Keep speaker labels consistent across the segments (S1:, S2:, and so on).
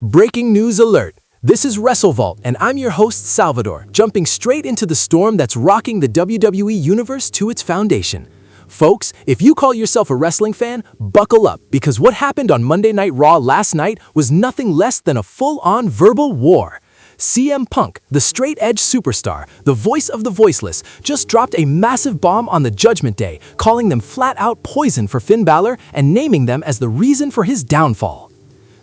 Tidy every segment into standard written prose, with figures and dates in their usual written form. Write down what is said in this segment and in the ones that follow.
S1: Breaking news alert. This is Wrestle and I'm your host Salvador, jumping straight into the storm that's rocking the WWE Universe to its foundation. Folks, if you call yourself a wrestling fan, buckle up, because what happened on Monday Night Raw last night was nothing less than a full-on verbal war. CM Punk, the straight-edge superstar, the voice of the voiceless, just dropped a massive bomb on the Judgment Day, calling them flat-out poison for Finn Bálor and naming them as the reason for his downfall.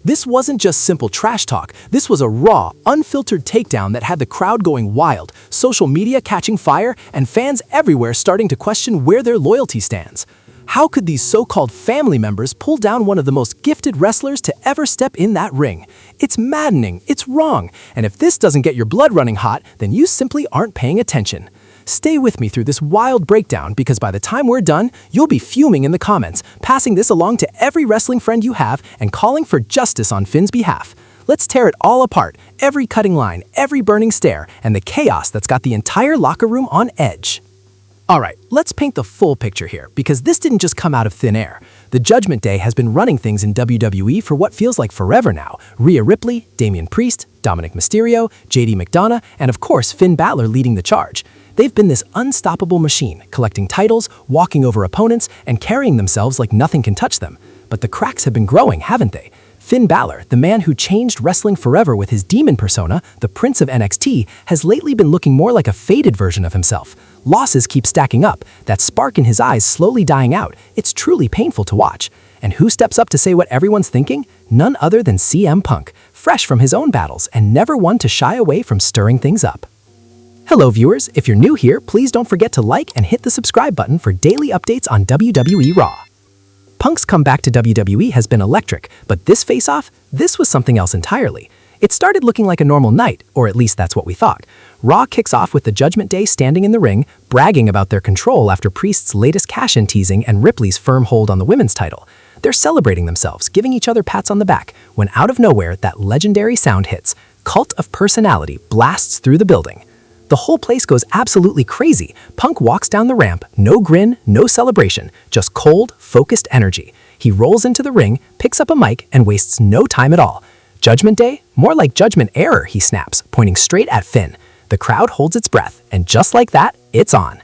S1: This wasn't just simple trash talk, this was a raw, unfiltered takedown that had the crowd going wild, social media catching fire, and fans everywhere starting to question where their loyalty stands. How could these so-called family members pull down one of the most gifted wrestlers to ever step in that ring? It's maddening, it's wrong, and if this doesn't get your blood running hot, then you simply aren't paying attention. Stay with me through this wild breakdown, because by the time we're done, you'll be fuming in the comments, passing this along to every wrestling friend you have, and calling for justice on Finn's behalf. Let's tear it all apart, every cutting line, every burning stare, and the chaos that's got the entire locker room on edge. Alright, let's paint the full picture here, because this didn't just come out of thin air. The Judgment Day has been running things in WWE for what feels like forever now. Rhea Ripley, Damian Priest, Dominic Mysterio, JD McDonough, and of course Finn Bálor leading the charge. They've been this unstoppable machine, collecting titles, walking over opponents, and carrying themselves like nothing can touch them. But the cracks have been growing, haven't they? Finn Bálor, the man who changed wrestling forever with his demon persona, the Prince of NXT, has lately been looking more like a faded version of himself. Losses keep stacking up, that spark in his eyes slowly dying out. It's truly painful to watch. And who steps up to say what everyone's thinking? None other than CM Punk, fresh from his own battles and never one to shy away from stirring things up. Hello viewers, if you're new here, please don't forget to like and hit the subscribe button for daily updates on WWE Raw. Punk's comeback to WWE has been electric, but this face-off, this was something else entirely. It started looking like a normal night, or at least that's what we thought. Raw kicks off with the Judgment Day standing in the ring, bragging about their control after Priest's latest cash-in teasing and Ripley's firm hold on the women's title. They're celebrating themselves, giving each other pats on the back, when out of nowhere that legendary sound hits. Cult of Personality blasts through the building. The whole place goes absolutely crazy. Punk walks down the ramp, no grin, no celebration, just cold, focused energy. He rolls into the ring, picks up a mic, and wastes no time at all. Judgment Day? More like Judgment Error, he snaps, pointing straight at Finn. The crowd holds its breath, and just like that, it's on.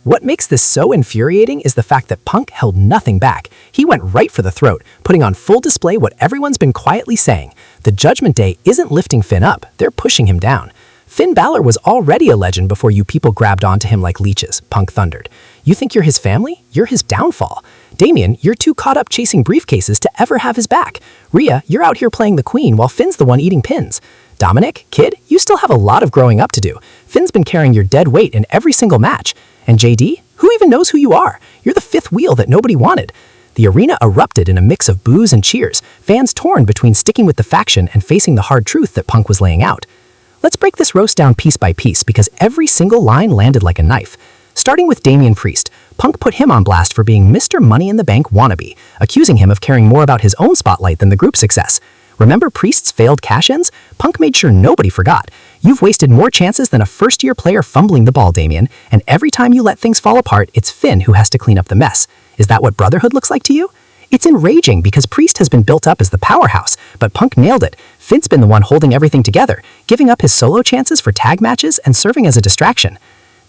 S1: What makes this so infuriating is the fact that Punk held nothing back. He went right for the throat, putting on full display what everyone's been quietly saying. The Judgment Day isn't lifting Finn up, they're pushing him down. Finn Bálor was already a legend before you people grabbed onto him like leeches, Punk thundered. You think you're his family? You're his downfall. Damian, you're too caught up chasing briefcases to ever have his back. Rhea, you're out here playing the queen while Finn's the one eating pins. Dominic, kid, you still have a lot of growing up to do. Finn's been carrying your dead weight in every single match. And JD, who even knows who you are? You're the fifth wheel that nobody wanted. The arena erupted in a mix of boos and cheers, fans torn between sticking with the faction and facing the hard truth that Punk was laying out. Let's break this roast down piece by piece, because every single line landed like a knife. Starting with Damian Priest, Punk put him on blast for being Mr. Money in the Bank wannabe, accusing him of caring more about his own spotlight than the group's success. Remember Priest's failed cash-ins? Punk made sure nobody forgot. You've wasted more chances than a first-year player fumbling the ball, Damian, and every time you let things fall apart, it's Finn who has to clean up the mess. Is that what brotherhood looks like to you? It's enraging because Priest has been built up as the powerhouse, but Punk nailed it. Finn's been the one holding everything together, giving up his solo chances for tag matches and serving as a distraction.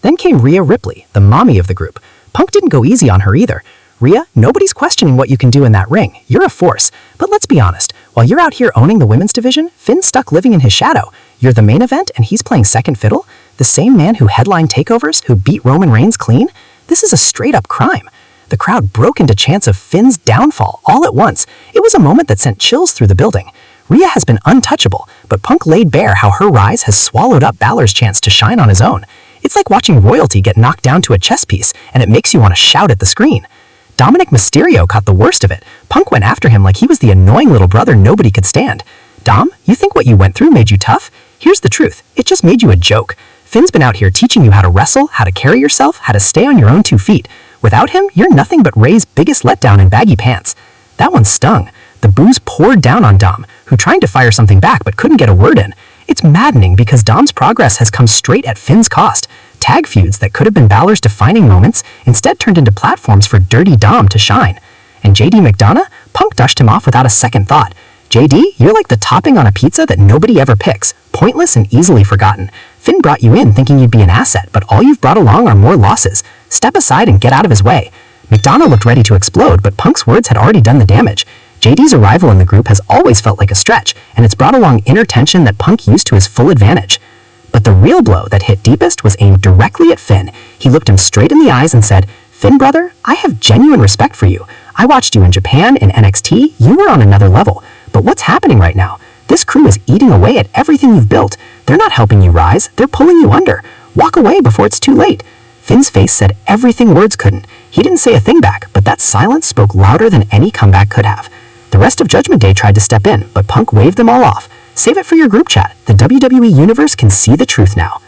S1: Then came Rhea Ripley, the mommy of the group. Punk didn't go easy on her either. Rhea, nobody's questioning what you can do in that ring. You're a force. But let's be honest, while you're out here owning the women's division, Finn's stuck living in his shadow. You're the main event and he's playing second fiddle? The same man who headlined takeovers, who beat Roman Reigns clean? This is a straight-up crime. The crowd broke into chants of Finn's downfall all at once. It was a moment that sent chills through the building. Rhea has been untouchable, but Punk laid bare how her rise has swallowed up Bálor's chance to shine on his own. It's like watching royalty get knocked down to a chess piece, and it makes you want to shout at the screen. Dominic Mysterio caught the worst of it. Punk went after him like he was the annoying little brother nobody could stand. Dom, you think what you went through made you tough? Here's the truth, it just made you a joke. Finn's been out here teaching you how to wrestle, how to carry yourself, how to stay on your own 2 feet. Without him, you're nothing but Ray's biggest letdown in baggy pants. That one stung. The boos poured down on Dom, who tried to fire something back but couldn't get a word in. It's maddening because Dom's progress has come straight at Finn's cost. Tag feuds that could have been Bálor's defining moments instead turned into platforms for Dirty Dom to shine. And JD McDonough? Punk dushed him off without a second thought.
S2: JD, you're like the topping on a pizza that nobody ever picks, pointless and easily forgotten. Finn brought you in thinking you'd be an asset, but all you've brought along are more losses. Step aside and get out of his way. McDonough looked ready to explode, but Punk's words had already done the damage. JD's arrival in the group has always felt like a stretch, and it's brought along inner tension that Punk used to his full advantage. But the real blow that hit deepest was aimed directly at Finn. He looked him straight in the eyes and said, "Finn, brother, I have genuine respect for you. I watched you in Japan, in NXT, you were on another level. But what's happening right now? This crew is eating away at everything you've built. They're not helping you rise, they're pulling you under. Walk away before it's too late." Finn's face said everything words couldn't. He didn't say a thing back, but that silence spoke louder than any comeback could have. The rest of Judgment Day tried to step in, but Punk waved them all off. Save it for your group chat. The WWE Universe can see the truth now.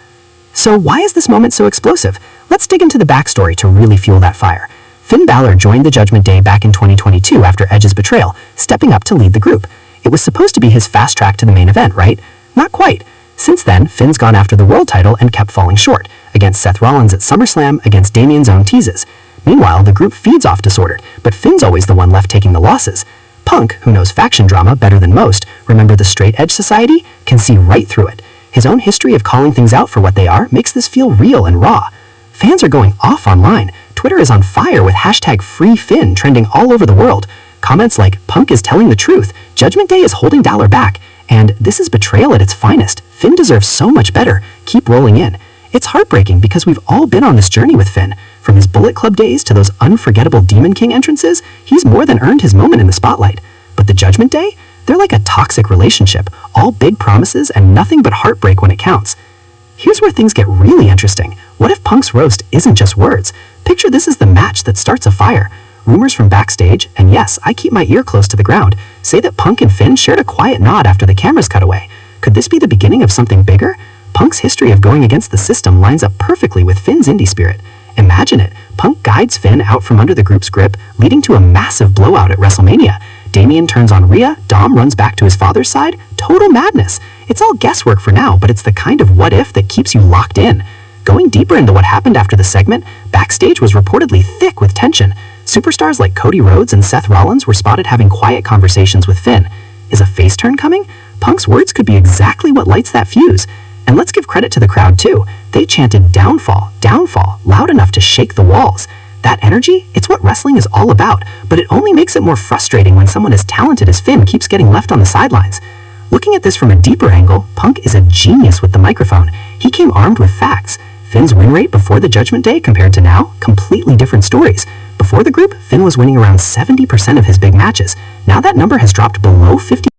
S2: So why is this moment so explosive? Let's dig into the backstory to really fuel that fire. Finn Bálor joined the Judgment Day back in 2022 after Edge's betrayal, stepping up to lead the group. It was supposed to be his fast track to the main event, right? Not quite. Since then, Finn's gone after the world title and kept falling short, against Seth Rollins at SummerSlam, against Damian's own teases. Meanwhile, the group feeds off Disordered, but Finn's always the one left taking the losses. Punk, who knows faction drama better than most, remember the Straight Edge Society, can see right through it. His own history of calling things out for what they are makes this feel real and raw. Fans are going off online. Twitter is on fire with hashtag #FreeFinn trending all over the world. Comments like, "Punk is telling the truth," "Judgment Day is holding Bálor back," and "This is betrayal at its finest. Finn deserves so much better. Keep rolling in." It's heartbreaking because we've all been on this journey with Finn. From his Bullet Club days to those unforgettable Demon King entrances, he's more than earned his moment in the spotlight. But the Judgment Day? They're like a toxic relationship, all big promises and nothing but heartbreak when it counts. Here's where things get really interesting. What if Punk's roast isn't just words? Picture this as the match that starts a fire. Rumors from backstage, and yes, I keep my ear close to the ground, say that Punk and Finn shared a quiet nod after the cameras cut away. Could this be the beginning of something bigger? Punk's history of going against the system lines up perfectly with Finn's indie spirit. Imagine it. Punk guides Finn out from under the group's grip, leading to a massive blowout at WrestleMania. Damian turns on Rhea, Dom runs back to his father's side. Total madness. It's all guesswork for now, but it's the kind of what if that keeps you locked in. Going deeper into what happened after the segment, backstage was reportedly thick with tension. Superstars like Cody Rhodes and Seth Rollins were spotted having quiet conversations with Finn. Is a face turn coming? Punk's words could be exactly what lights that fuse. And let's give credit to the crowd too. They chanted "downfall, downfall," loud enough to shake the walls. That energy, it's what wrestling is all about, but it only makes it more frustrating when someone as talented as Finn keeps getting left on the sidelines. Looking at this from a deeper angle, Punk is a genius with the microphone. He came armed with facts. Finn's win rate before the Judgment Day compared to now, completely different stories. Before the group, Finn was winning around 70% of his big matches. Now that number has dropped below 50%.